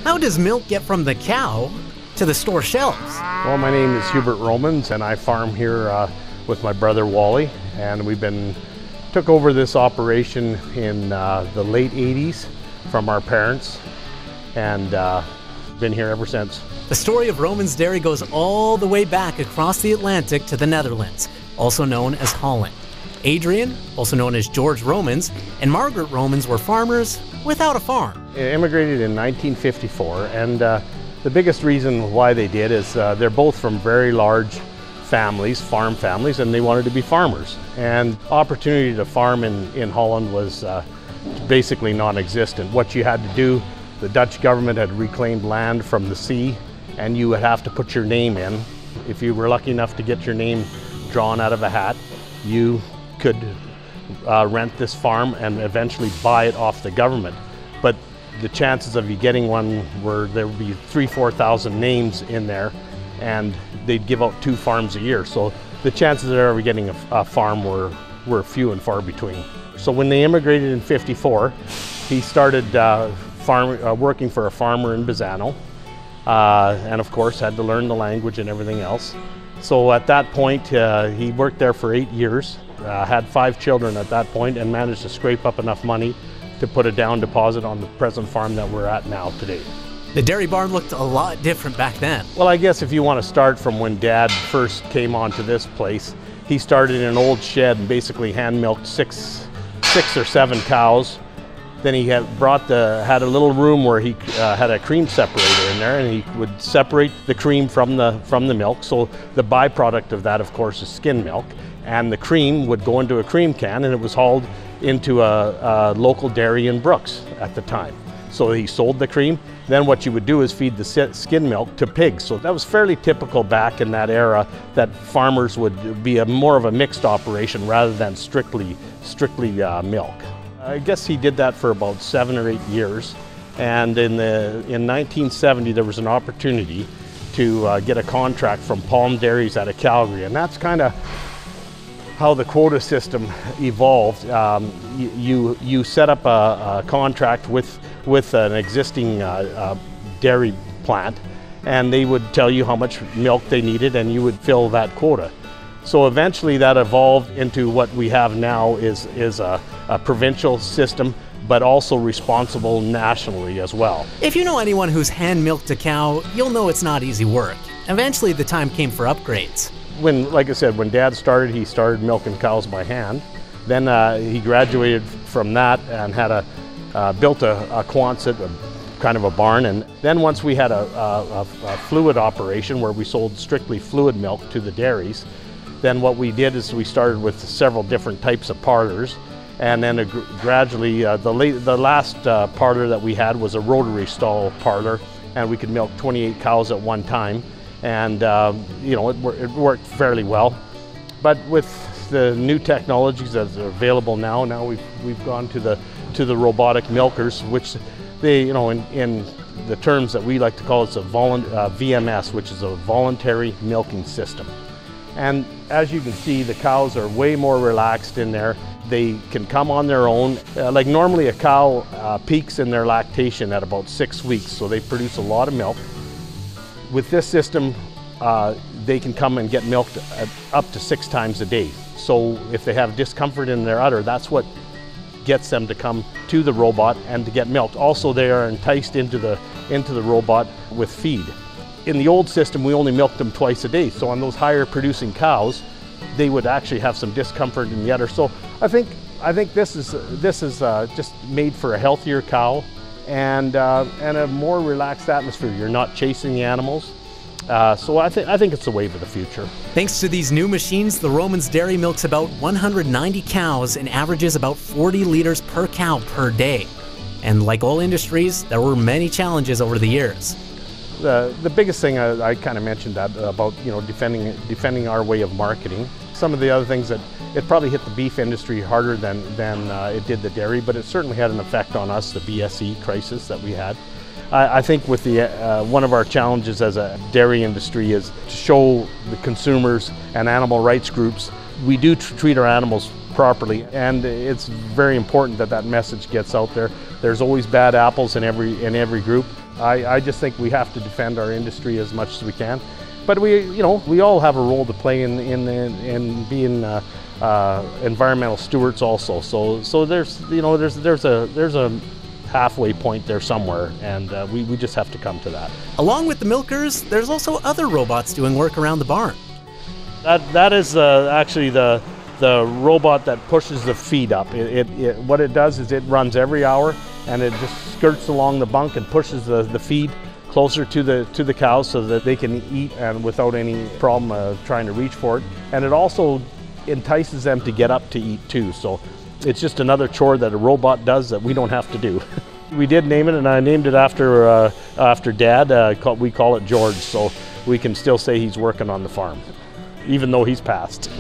How does milk get from the cow to the store shelves? Well, my name is Hubert Rommen, and I farm here with my brother Wally, and took over this operation in the late 80s from our parents, and been here ever since. The story of Rommen's Dairy goes all the way back across the Atlantic to the Netherlands, also known as Holland. Adrian, also known as George Romens, and Margaret Romens were farmers without a farm. They immigrated in 1954, and the biggest reason why they did is they're both from very large families, farm families, and they wanted to be farmers. And opportunity to farm in Holland was basically non-existent. What you had to do, the Dutch government had reclaimed land from the sea, and you would have to put your name in. If you were lucky enough to get your name drawn out of a hat, you could rent this farm and eventually buy it off the government. But the chances of you getting one were there would be 3,000–4,000 names in there, and they'd give out 2 farms a year. So the chances of ever getting a farm were few and far between. So when they immigrated in '54, he started working for a farmer in Bazzano, and of course had to learn the language and everything else. So at that point, he worked there for 8 years, had 5 children at that point, and managed to scrape up enough money to put a down deposit on the present farm that we're at now today. The dairy barn looked a lot different back then. Well, I guess if you want to start from when Dad first came onto this place, he started in an old shed and basically hand milked six or 7 cows. Then he had a little room where he had a cream separator in there, and he would separate the cream from the milk. So the byproduct of that, of course, is skim milk, and the cream would go into a cream can, and it was hauled into a local dairy in Brooks at the time. So he sold the cream. Then what you would do is feed the skim milk to pigs. So that was fairly typical back in that era, that farmers would be more of a mixed operation rather than strictly milk. I guess he did that for about 7 or 8 years, and in 1970 there was an opportunity to get a contract from Palm Dairies out of Calgary, and that's kind of how the quota system evolved. You set up a contract with an existing dairy plant, and they would tell you how much milk they needed, and you would fill that quota. So eventually that evolved into what we have now is a provincial system, but also responsible nationally as well. If you know anyone who's hand-milked a cow, you'll know it's not easy work. Eventually the time came for upgrades. Like I said, when Dad started, he started milking cows by hand. Then he graduated from that and had built a Quonset, kind of a barn. And then once we had a fluid operation where we sold strictly fluid milk to the dairies, then what we did is we started with several different types of parlors, and then gradually the last parlor that we had was a rotary stall parlor, and we could milk 28 cows at one time, and it worked fairly well. But with the new technologies that are available now we've gone to the robotic milkers, which they, in the terms that we like to call it, it's a VMS, which is a voluntary milking system. And as you can see, the cows are way more relaxed in there. They can come on their own. Like normally a cow peaks in their lactation at about 6 weeks, so they produce a lot of milk. With this system, they can come and get milked up to 6 times a day. So if they have discomfort in their udder, that's what gets them to come to the robot and to get milked. Also, they are enticed into the robot with feed. In the old system, we only milked them twice a day. So on those higher producing cows, they would actually have some discomfort in the udder. So I think this is just made for a healthier cow and a more relaxed atmosphere. You're not chasing the animals. So I think it's the wave of the future. Thanks to these new machines, the Rommen's Dairy milks about 190 cows and averages about 40 liters per cow per day. And like all industries, there were many challenges over the years. The biggest thing I kind of mentioned that about defending our way of marketing. Some of the other things that it probably hit the beef industry harder than it did the dairy, but it certainly had an effect on us, the BSE crisis that we had. I think with one of our challenges as a dairy industry is to show the consumers and animal rights groups we do treat our animals properly, and it's very important that that message gets out there. There's always bad apples in every group, I just think we have to defend our industry as much as we can. But we all have a role to play in being environmental stewards also. So there's a halfway point there somewhere, and we just have to come to that. Along with the milkers, there's also other robots doing work around the barn. That is actually the robot that pushes the feed up. What it does is it runs every hour, and it just skirts along the bunk and pushes the feed closer to the cows so that they can eat and without any problem trying to reach for it. And it also entices them to get up to eat too. So it's just another chore that a robot does that we don't have to do. We did name it, and I named it after Dad. We call it George, so we can still say he's working on the farm, even though he's passed.